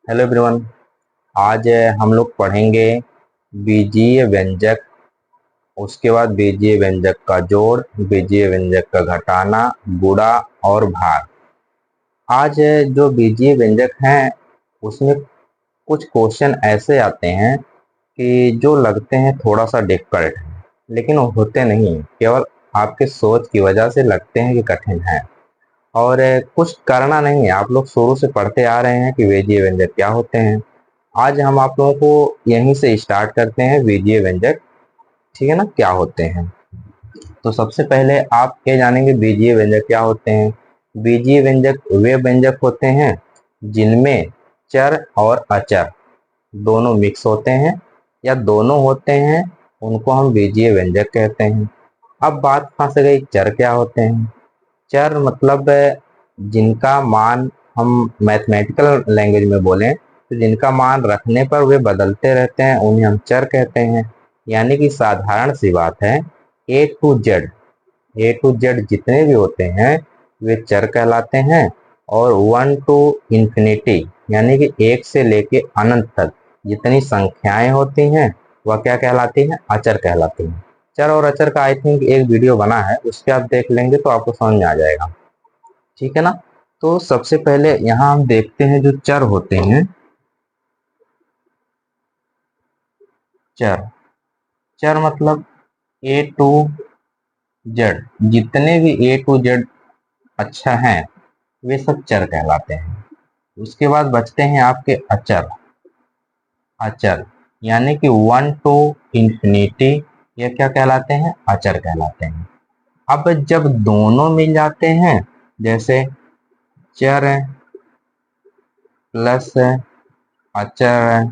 Hello everyone. आज हम लोग पढ़ेंगे बीजीय व्यंजक। उसके बाद बीजीय व्यंजक का जोड़, बीजीय व्यंजक का घटाना, गुणा और भाग। आज जो बीजीय व्यंजक हैं उसमें कुछ क्वेश्चन ऐसे आते हैं कि जो लगते हैं थोड़ा सा डिफिकल्ट, लेकिन वो होते नहीं, केवल आपके सोच की वजह से लगते हैं कि कठिन है। और कुछ करना नहीं है, आप लोग शुरू से पढ़ते आ रहे हैं कि बीजीय व्यंजक क्या होते हैं। आज हम आप लोगों को यहीं से स्टार्ट करते हैं बीजीय व्यंजक, ठीक है ना, क्या होते हैं। तो सबसे पहले आप ये जानेंगे बीजीय व्यंजक क्या होते हैं। बीजीय व्यंजक वे व्यंजक होते हैं जिनमें चर और अचर दोनों मिक्स होते हैं या दोनों होते हैं, उनको हम बीजीय व्यंजक कहते हैं। अब बात फंस गई, चर क्या होते हैं। चर मतलब जिनका मान, हम मैथमेटिकल लैंग्वेज में बोलें तो जिनका मान रखने पर वे बदलते रहते हैं, उन्हें हम चर कहते हैं। यानी कि साधारण सी बात है, ए टू जेड जितने भी होते हैं वे चर कहलाते हैं। और वन टू इंफिनिटी यानी कि एक से लेके अनंत तक जितनी संख्याएं होती हैं वह क्या कहलाती हैं, अचर कहलाती हैं। चर और अचर का आई थिंक एक वीडियो बना है, उसके आप देख लेंगे तो आपको समझ में आ जाएगा, ठीक है ना। तो सबसे पहले यहाँ हम देखते हैं जो चर होते हैं। चर चर मतलब ए टू जेड, जितने भी ए टू जेड अच्छा हैं वे सब चर कहलाते हैं। उसके बाद बचते हैं आपके अचर। अचर यानी कि वन टू इंफिनिटी, ये क्या कहलाते हैं, अचर कहलाते हैं। अब जब दोनों मिल जाते हैं, जैसे चर प्लस अचर,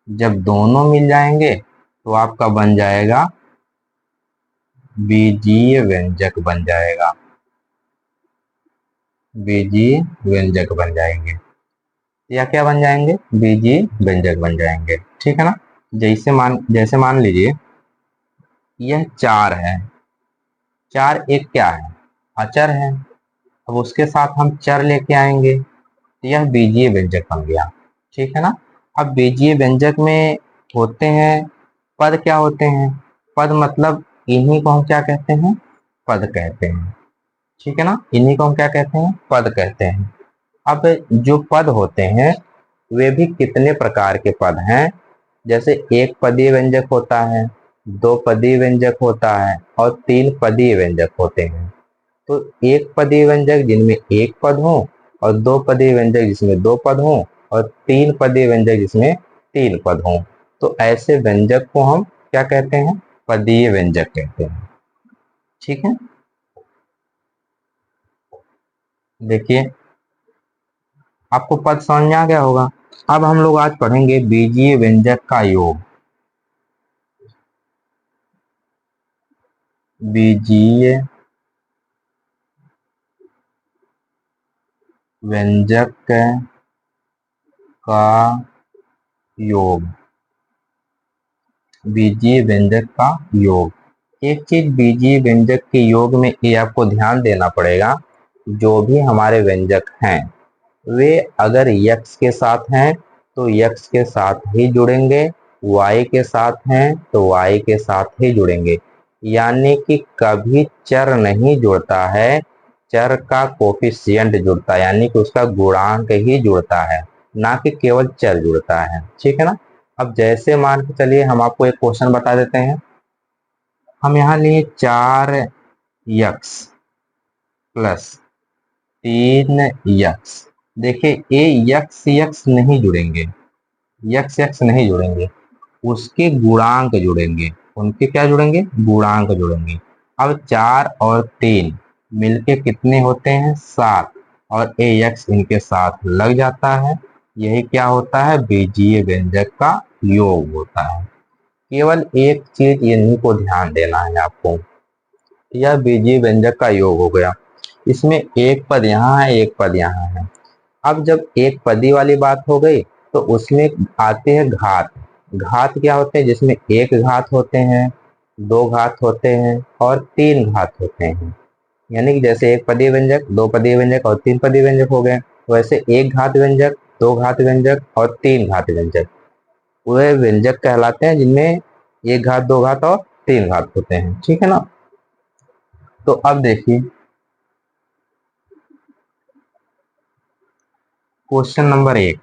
जब दोनों मिल जाएंगे तो आपका बन जाएगा बीजीय व्यंजक बन जाएगा, बीजीय व्यंजक बन जाएंगे या क्या बन जाएंगे, बीजीय व्यंजक बन जाएंगे, ठीक है ना। जैसे मान लीजिए यह चार है। चार एक क्या है, अचर है। अब उसके साथ हम चर लेके आएंगे तो यह बीजीय व्यंजक बन गया, ठीक है ना। अब बीजीय व्यंजक में होते हैं पद। क्या होते हैं पद, मतलब इन्हीं को हम क्या कहते हैं, पद कहते हैं, ठीक है ना। इन्हीं को हम क्या कहते हैं, पद कहते हैं। अब जो पद होते हैं वे भी कितने प्रकार के पद हैं। जैसे एक पदीय व्यंजक होता है, दो पदीय व्यंजक होता है और तीन पदीय व्यंजक होते हैं। तो एक पदीय व्यंजक जिनमें एक पद हो, और दो पदीय व्यंजक जिसमें दो पद हो, और तीन पदीय व्यंजक जिसमें तीन पद हो। तो ऐसे व्यंजक को हम क्या कहते हैं, पदीय व्यंजक कहते हैं, ठीक है। देखिए आपको पद समझ में आ गया होगा। अब हम लोग आज पढ़ेंगे बीजीय व्यंजक का योग। बीजीय व्यंजक का योग, बीजीय व्यंजक का योग। एक चीज बीजीय व्यंजक के योग में ये आपको ध्यान देना पड़ेगा, जो भी हमारे व्यंजक हैं वे अगर यक्स के साथ हैं तो यक्स के साथ ही जुड़ेंगे, वाई के साथ हैं तो वाई के साथ ही जुड़ेंगे। यानी कि कभी चर नहीं जुड़ता है, चर का कोफिशिएंट जुड़ता है, यानी कि उसका गुणांक ही जुड़ता है, ना कि केवल चर जुड़ता है, ठीक है ना। अब जैसे मान के चलिए हम आपको एक क्वेश्चन बता देते हैं। हम यहाँ लिए चार यक्स प्लस तीन यक्स। देखिए ये यक्स यक्स नहीं जुड़ेंगे, यक्स यक्स नहीं जुड़ेंगे, उसके गुणांक जुड़ेंगे। उनके क्या जुड़ेंगे, गुणांक जुड़ेंगे। अब चार और तीन मिलके कितने होते हैं, सात, और ए यक्स इनके साथ लग जाता है। यही क्या होता है, बीजीय व्यंजक का योग होता है। केवल एक चीज इन्हीं को ध्यान देना है आपको, यह बीजीय व्यंजक का योग हो गया। इसमें एक पद यहाँ है, एक पद यहाँ है। अब जब एक पदी वाली बात हो गई तो उसमें आते हैं घात। घात क्या होते हैं, जिसमें एक घात होते हैं, दो घात होते हैं और तीन घात होते हैं। यानी कि जैसे एक पदीय व्यंजक, दो पदीय व्यंजक और तीन पदीय व्यंजक हो गए, वैसे एक घात व्यंजक, दो घात व्यंजक और तीन घात व्यंजक, वे व्यंजक कहलाते हैं जिनमें एक घात, दो घात और तीन घात होते हैं। ठीक है ना। तो अब देखिए क्वेश्चन नंबर एक।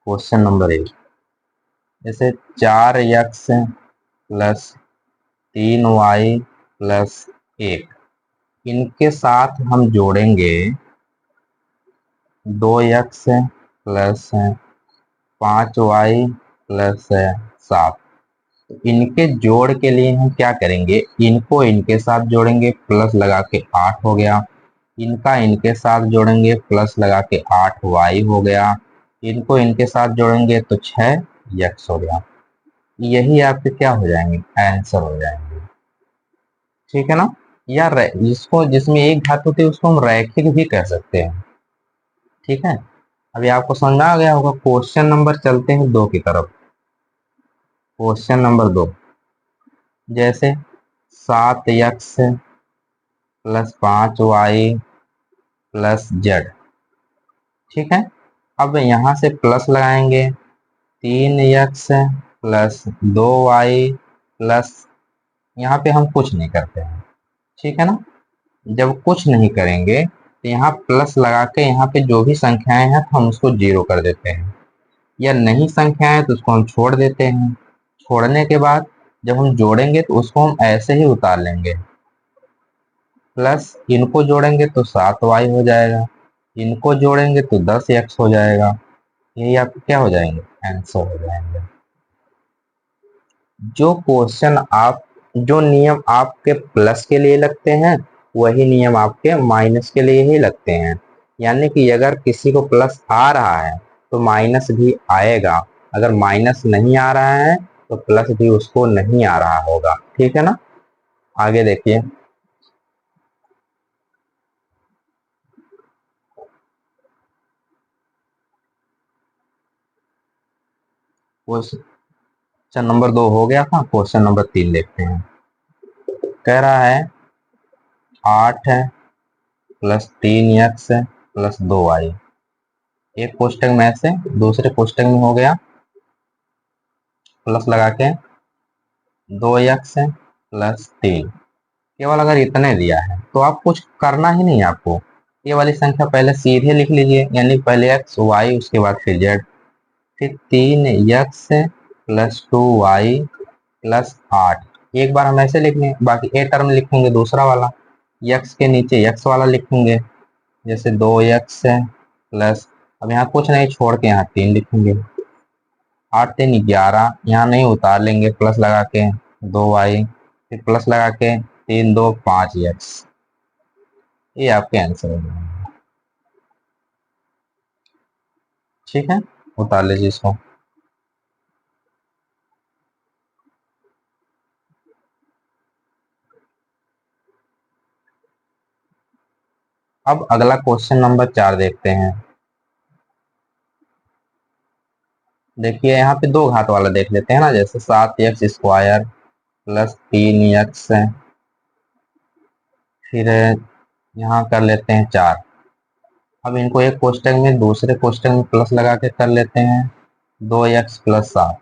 क्वेश्चन नंबर एक, जैसे 4x प्लस 3y प्लस 1, इनके साथ हम जोड़ेंगे 2x प्लस 5y प्लस 7। इनके जोड़ के लिए हम क्या करेंगे, इनको इनके साथ जोड़ेंगे, प्लस लगा के 8 हो गया। इनका इनके साथ जोड़ेंगे, प्लस लगा के 8y हो गया। इनको इनके साथ जोड़ेंगे तो 6x हो गया। यही आपके क्या हो जाएंगे, आंसर हो जाएंगे। ठीक है ना। या जिसको जिसमें एक घात होती है उसको हम रैखिक भी कह सकते हैं। ठीक है। अभी आपको समझ में आ गया होगा। क्वेश्चन नंबर चलते हैं दो की तरफ। क्वेश्चन नंबर दो, जैसे 7x plus 5y plus Z. ठीक है। अब यहाँ से प्लस लगाएंगे, 3x प्लस 2y प्लस, यहाँ पे हम कुछ नहीं करते हैं। ठीक है ना। जब कुछ नहीं करेंगे तो यहाँ प्लस लगा के यहाँ पे जो भी संख्याएं हैं तो हम उसको जीरो कर देते हैं, या नहीं संख्याएं तो उसको हम छोड़ देते हैं। छोड़ने के बाद जब हम जोड़ेंगे तो उसको हम ऐसे ही उतार लेंगे। प्लस इनको जोड़ेंगे तो 7y हो जाएगा, इनको जोड़ेंगे तो 10x हो जाएगा। यही आपके क्या हो जाएंगे, आंसर हो जाएंगे। जो क्वेश्चन आप, जो नियम आपके प्लस के लिए लगते हैं वही नियम आपके माइनस के लिए ही लगते हैं। यानी कि अगर किसी को प्लस आ रहा है तो माइनस भी आएगा, अगर माइनस नहीं आ रहा है तो प्लस भी उसको नहीं आ रहा होगा। ठीक है ना। आगे देखिए क्वेश्चन नंबर दो हो गया था। क्वेश्चन नंबर तीन देखते हैं। कह रहा है 8 प्लस 3x प्लस 2y, एक कोष्टक में से दूसरे कोष्टक में हो गया, प्लस लगा के 2x प्लस 3। केवल अगर इतने दिया है तो आप कुछ करना ही नहीं। आपको ये वाली संख्या पहले सीधे लिख लीजिए, यानी पहले x y उसके बाद फिर z, फिर 3x प्लस 2y प्लस 8। एक बार हम ऐसे लिख लें, बाकी ए टर्म लिखेंगे दूसरा वाला, x के नीचे x वाला लिखेंगे, जैसे 2x प्लस, अब यहाँ कुछ नहीं छोड़ के यहाँ 3 लिखेंगे, 8 3 11, यहाँ नहीं उतार लेंगे, प्लस लगा के 2y, फिर प्लस लगा के 3 2 5x। ये आपके आंसर हो जाएंगे। ठीक है, उतार लीजिए इसको। अब अगला क्वेश्चन नंबर 4 देखते हैं। देखिए यहाँ पे दो घात वाला देख लेते हैं ना, जैसे 7x² प्लस 3x, फिर यहाँ कर लेते हैं 4। अब इनको एक कोष्टक में दूसरे कोष्टक में प्लस लगा के कर लेते हैं 2x प्लस 7।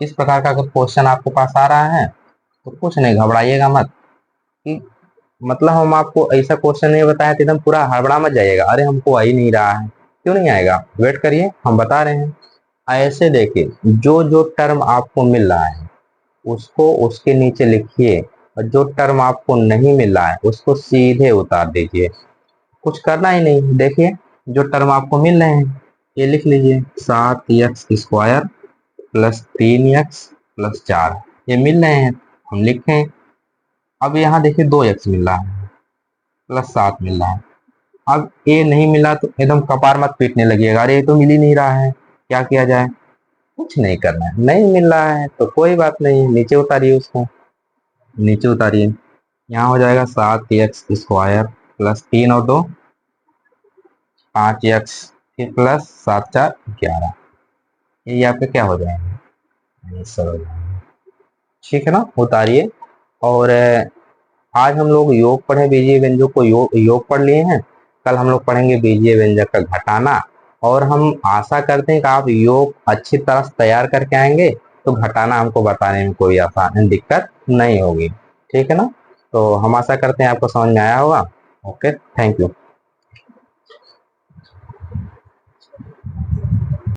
इस प्रकार का अगर क्वेश्चन आपके पास आ रहा है तो कुछ नहीं, घबराइएगा मत कि मतलब हम आपको ऐसा क्वेश्चन नहीं बताया तो एकदम पूरा हड़बड़ा मत जाइएगा, अरे हमको आ ही नहीं रहा है। क्यों नहीं आएगा, वेट करिए, हम बता रहे हैं। ऐसे देखिए, जो जो टर्म आपको मिल रहा है उसको उसके नीचे लिखिए, और जो टर्म आपको नहीं मिल रहा है उसको सीधे उतार दीजिए। कुछ करना ही नहीं। देखिए जो टर्म आपको मिल रहे हैं ये लिख लीजिए, 7x² प्लस 3x प्लस 4, ये मिल रहे हैं, हम लिखें। अब यहाँ देखिए 2x मिल रहा है प्लस 7 मिल रहा है। अब ए नहीं मिला तो एकदम कपार मत पीटने लगिएगा, अरे ये तो मिल ही नहीं रहा है, क्या किया जाए। कुछ नहीं करना है, नहीं मिल रहा है तो कोई बात नहीं, नीचे उतारिए उसको, नीचे उतारिए। यहाँ हो जाएगा 7x² प्लस 3 और 2 5x, फिर प्लस 7 4 11। ये आपके क्या हो जाएंगे, आंसर हो जाएंगे। ठीक है ना, उतारिए। और आज हम लोग योग पढ़े, बीजीय व्यंजक को योग पढ़ लिए हैं। कल हम लोग पढ़ेंगे बीजीय व्यंजक का घटाना, और हम आशा करते हैं कि आप योग अच्छी तरह से तैयार करके आएंगे तो घटाना हमको बताने में कोई आसान दिक्कत नहीं होगी। ठीक है ना? तो हम आशा करते हैं आपको समझ में आया होगा। Okay, thank you.